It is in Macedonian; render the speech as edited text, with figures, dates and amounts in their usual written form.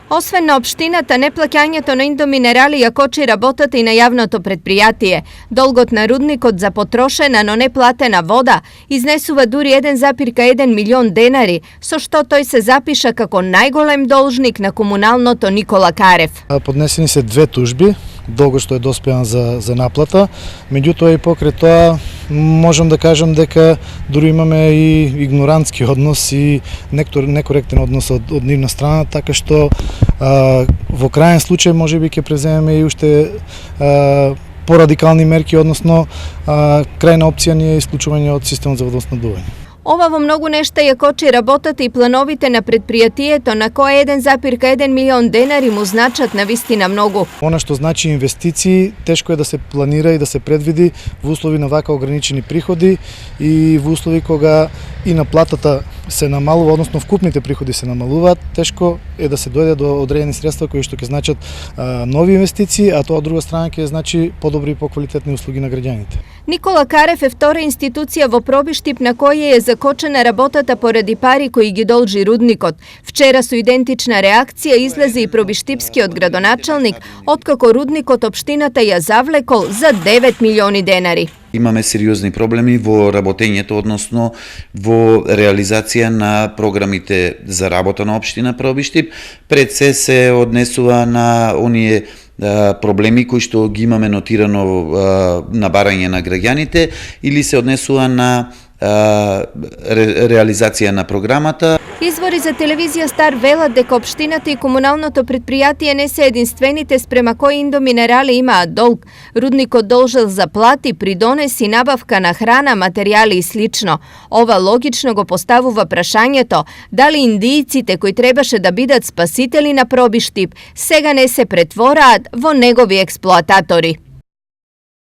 Освен на општината, неплаќањето на Индоминерали ја кочи работата и на јавното предпријатие. Долгот на рудникот за потрошена, но не платена вода изнесува дури 1,1 милион денари, со што тој се запиша како најголем должник на комуналното Никола Карев. Поднесени се 2 тужби, долго што е доспеан за наплата, меѓутоа и покрај тоа можам да кажам дека дури имаме и игнорантски однос и некоректен однос од нивна страна, така што во крајен случај можеби ќе преземеме и уште порадикални мерки, односно крајна опција ни е исклучување од системот за водоснабдување. Ова во многу нешта ја кочи работата и плановите на предпријатието, на кое 1,1 милион денари му значат навистина многу. Она што значи инвестиции, тешко е да се планира и да се предвиди во услови на вака ограничени приходи и во услови кога и наплатата се намалува, односно вкупните приходи се намалуваат, тешко е да се дојде до одредени средства кои што ќе значат нови инвестиции, а тоа од друга страна ќе значи подобри и поквалитетни услуги на граѓаните. Никола Карев е втора институција во Пробиштип на која е закочена работата поради пари кои ги должи рудникот. Вчера со идентична реакција излезе и пробиштипскиот градоначалник, откако рудникот општината ја завлекол за 9 милиони денари. Имаме сериозни проблеми во работењето, односно во реализација на програмите за работа на општина Пробиштип. Пред се однесува на оние проблеми кои што ги имаме нотирано на барање на граѓаните или се однесува на реализација на програмата. Извори за телевизија Стар велат дека општината и комуналното предпријатие не се единствените спрема кои Индоминерали имаат долг. Рудникот должел за плати, придонеси, набавка на храна, материјали и слично. Ова логично го поставува прашањето дали индијците кои требаше да бидат спасители на Пробиштип сега не се претвораат во негови експлоататори.